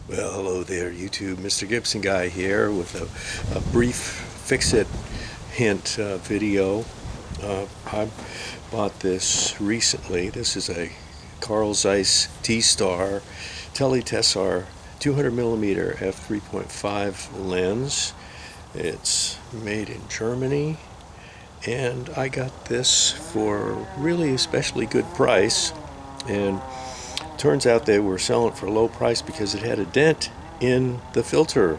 Well, hello there, YouTube. Mr. Gibson Guy here with a brief fix-it hint video. I bought this recently. This is a Carl Zeiss T-Star Tele-Tessar 200mm f3.5 lens. It's made in Germany, and I got this for really especially good price. And turns out they were selling it for a low price because it had a dent in the filter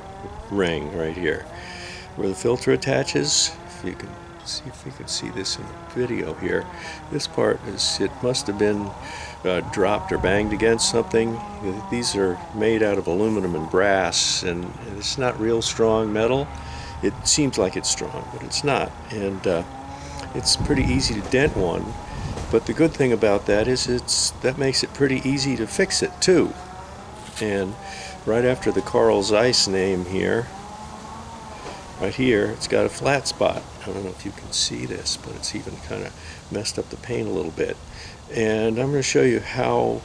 ring right here where the filter attaches. If you can see, if you can see this in the video here, this part is, it must have been dropped or banged against something. These are made out of aluminum and brass, and it's not real strong metal. It seems like it's strong, but it's not, and it's pretty easy to dent one. But the good thing about that is that makes it pretty easy to fix it too. And right after the Carl Zeiss name here, right here, it's got a flat spot. I don't know if you can see this, but it's even kind of messed up the paint a little bit. And I'm going to show you how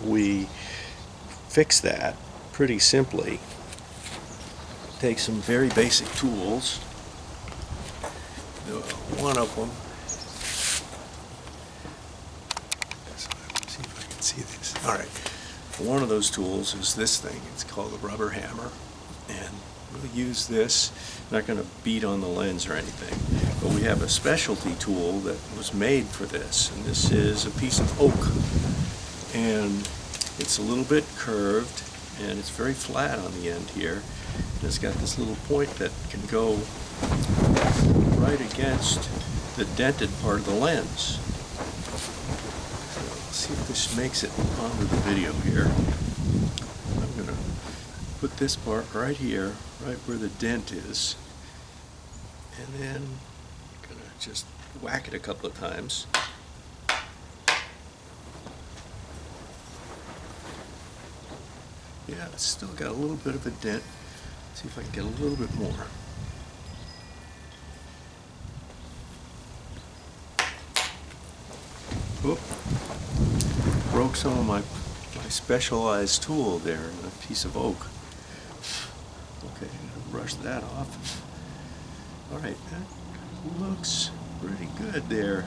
we fix that pretty simply. Take some very basic tools. One of them, see this. Alright, one of those tools is this thing. It's called a rubber hammer, and we'll use this. I'm not going to beat on the lens or anything, but we have a specialty tool that was made for this, and this is a piece of oak, and it's a little bit curved, and it's very flat on the end here, and it's got this little point that can go right against the dented part of the lens. See if this makes it onto the video here. I'm going to put this part right here, right where the dent is, and then I'm going to just whack it a couple of times. Yeah, it's still got a little bit of a dent. See if I can get a little bit more. Oop. Broke some of my specialized tool there, a piece of oak. Okay, I'm gonna brush that off. Alright, that looks pretty good there.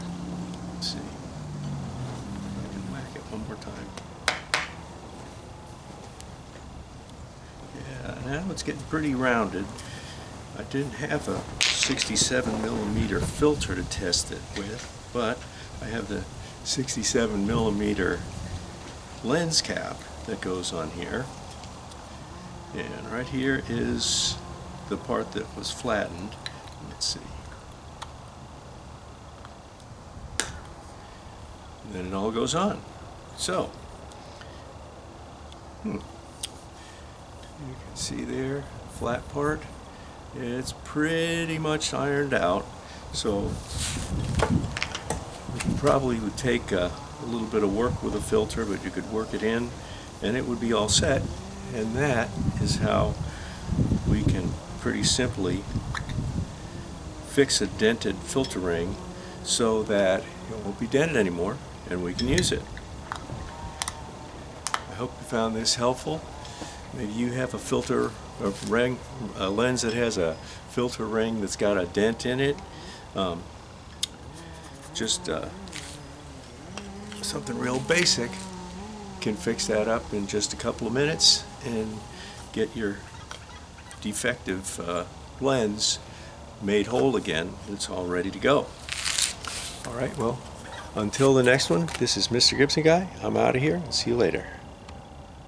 Let's see. I can whack it one more time. Yeah, now it's getting pretty rounded. I didn't have a 67mm filter to test it with, but I have the 67mm lens cap that goes on here, and right here is the part that was flattened. Let's see, and then it all goes on. So you can see there, flat part, it's pretty much ironed out. So probably would take a little bit of work with a filter, but you could work it in and it would be all set. And that is how we can pretty simply fix a dented filter ring so that it won't be dented anymore and we can use it. I hope you found this helpful. Maybe you have a filter, a lens that has a filter ring that's got a dent in it. Something real basic can fix that up in just a couple of minutes and get your defective lens made whole again. It's all ready to go. Alright, well, until the next one, this is Mr. Gibson Guy. I'm out of here. See you later.